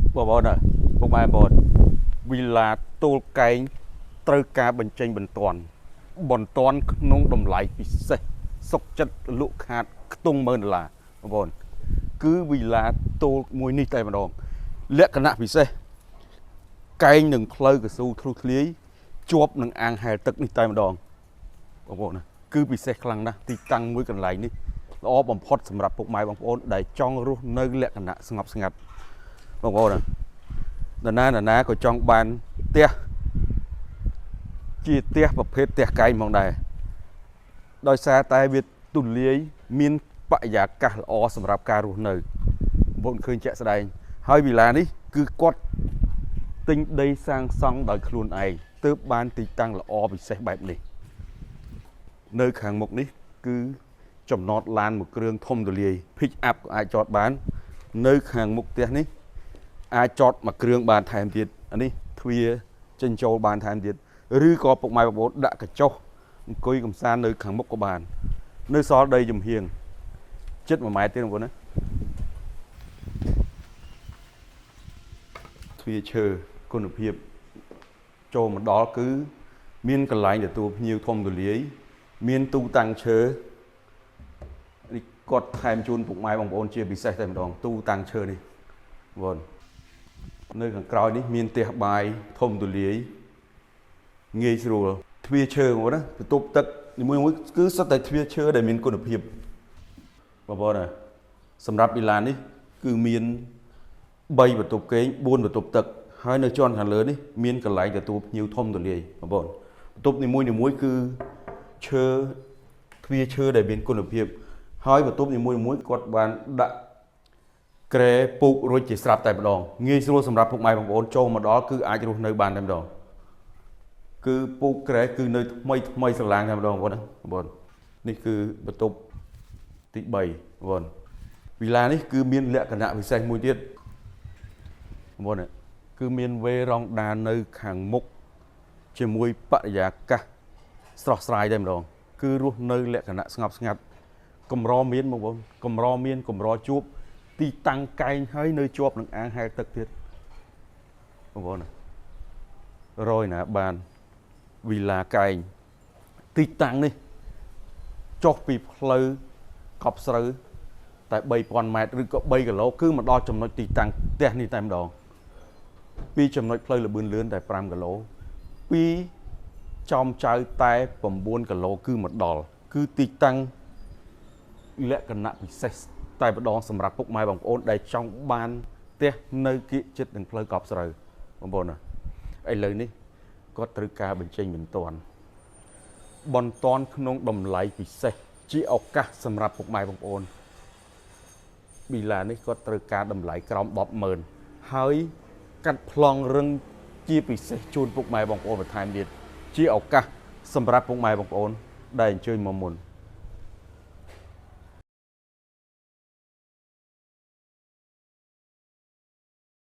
បងប្អូនពុកម៉ែបងប្អូនវិឡាទូលកែងត្រូវការបញ្ចេញបន្ទាន់ក្នុងតម្លៃពិសេសសុកចិត្តលក់ខាតខ្ទង់10000ដុល្លារបងប្អូនគឺវិឡាទូលមួយនេះតែម្ដងលក្ខណៈពិសេសកែងនឹងផ្លូវកស៊ូធ្លុះធ្លាយជាប់នឹងអាងហែលទឹកនេះតែម្ដងបងប្អូនណាគឺពិសេសខ្លាំងណាស់ទីតាំងមួយកន្លែងនេះល្អបំផុតសម្រាប់ពុកម៉ែបងប្អូនដែលចង់រស់នៅលក្ខណៈស្ងប់ស្ងាត់បងប្អូនណាណាក៏ចង់បានផ្ទះជាផ្ទះប្រភេទផ្ទះកែងហ្មងដែរដោយសារតែវាទូលាយមានបរិយាកាសល្អសម្រាប់ការរស់នៅបងឃើញជាក់ស្ដែងហើយវិឡានេះគឺគាត់ទិញដីសាងសង់ដោយខ្លួនឯងទើបបានទីតាំងល្អពិសេសបែបនេះនៅខាងមុខនេះគឺចំណតឡានមួយគ្រឿងធំទូលាយ pick up ក៏អាចចតបាននៅខាងមុខផ្ទះនេះអាចចតមួយគ្រឿងបានថែមទៀតអានេះទ្វារចេញចូលបានថែមទៀតឬក៏ពុកម៉ែបងប្អូនដាក់កញ្ចុះអង្គុយកំសាន្តនៅខាងមុខក៏បាននៅសល់ដីចំហៀងជិត1ម៉ែត្រទៀតបងប្អូនណាទ្វារឈើគុណភាពចូលមកដល់គឺមានកន្លែងទទួលភ្ញៀវធំទូលាយមានទូតាំងឈើនេះគាត់ថែមជូនពុកម៉ែបងប្អូនជាពិសេសតែម្ដងទូតាំងឈើនេះបងនៅខាងក្រោយនេះមានផ្ទះបាយធំទូលាយងាយស្រួលទ្វារឈើបងប្អូនណាបន្ទប់ទឹកនីមួយៗគឺសុទ្ធតែទ្វារឈើដែលមានគុណភាពបងប្អូនណាសម្រាប់វិឡានេះគឺមាន3បន្ទប់គេង4បន្ទប់ទឹកហើយនៅជាន់ខាងលើនេះមានកន្លែងទទួលភ្ញៀវធំទូលាយបងប្អូនបន្ទប់នីមួយៗគឺឈើទ្វារឈើដែលមានគុណភាពហើយបន្ទប់នីមួយៗគាត់បានដាក់ក្រែពូករួចជាស្រាប់តែម្ដងងាយស្រួលសម្រាប់ពុកម៉ែបងប្អូនចូលមកដល់គឺអាចរស់នៅបានតែម្ដងគឺពូកក្រែគឺនៅថ្មីស្រឡាងតែម្ដងបងប្អូនណាបងប្អូននេះគឺបន្ទប់ទី3បងប្អូនវិឡានេះគឺមានលក្ខណៈពិសេសមួយទៀតបងប្អូនគឺមានវេរ៉ង់ដាននៅខាងមុខជាមួយបរិយាកាសស្រស់ស្រាយតែម្ដងគឺរស់នៅលក្ខណៈស្ងប់ស្ងាត់កម្រមានបងប្អូនកម្រជួបទីតាំងកែងហើយនៅជាប់នឹងអាងហែលទឹកទៀតបងប្អូនរយណាបានវិឡាកែងទីតាំងនេះចុះពីផ្លូវកប់ស្រូវតែ3000ម៉ែត្រឬក៏3គីឡូគឺមកដល់ចំណុចទីតាំងផ្ទះនេះតែម្ដងពីចំណុចផ្លូវលបឿនលឿនតែ5គីឡូពីចំចៅតែ9គីឡូគឺមកដល់គឺទីតាំងលក្ខណៈពិសេសតែម្ដងសម្រាប់ពុកម៉ែបងប្អូនដែលចង់បានផ្ទះនៅគៀកចិត្តនឹងផ្លូវកប់ស្រូវបងប្អូនណាឥឡូវនេះគាត់ត្រូវការបញ្ចេញបន្ទាន់ក្នុងតម្លៃពិសេសជាឱកាសសម្រាប់ពុកម៉ែបងប្អូនប៊ីឡានេះគាត់ត្រូវការតម្លៃក្រោម 100,000 ហើយកាត់ប្លង់រឹងជាពិសេសជូនពុកម៉ែបងប្អូនបន្ថែមទៀតជាឱកាសសម្រាប់ពុកម៉ែបងប្អូនដែលអញ្ជើញមកមុន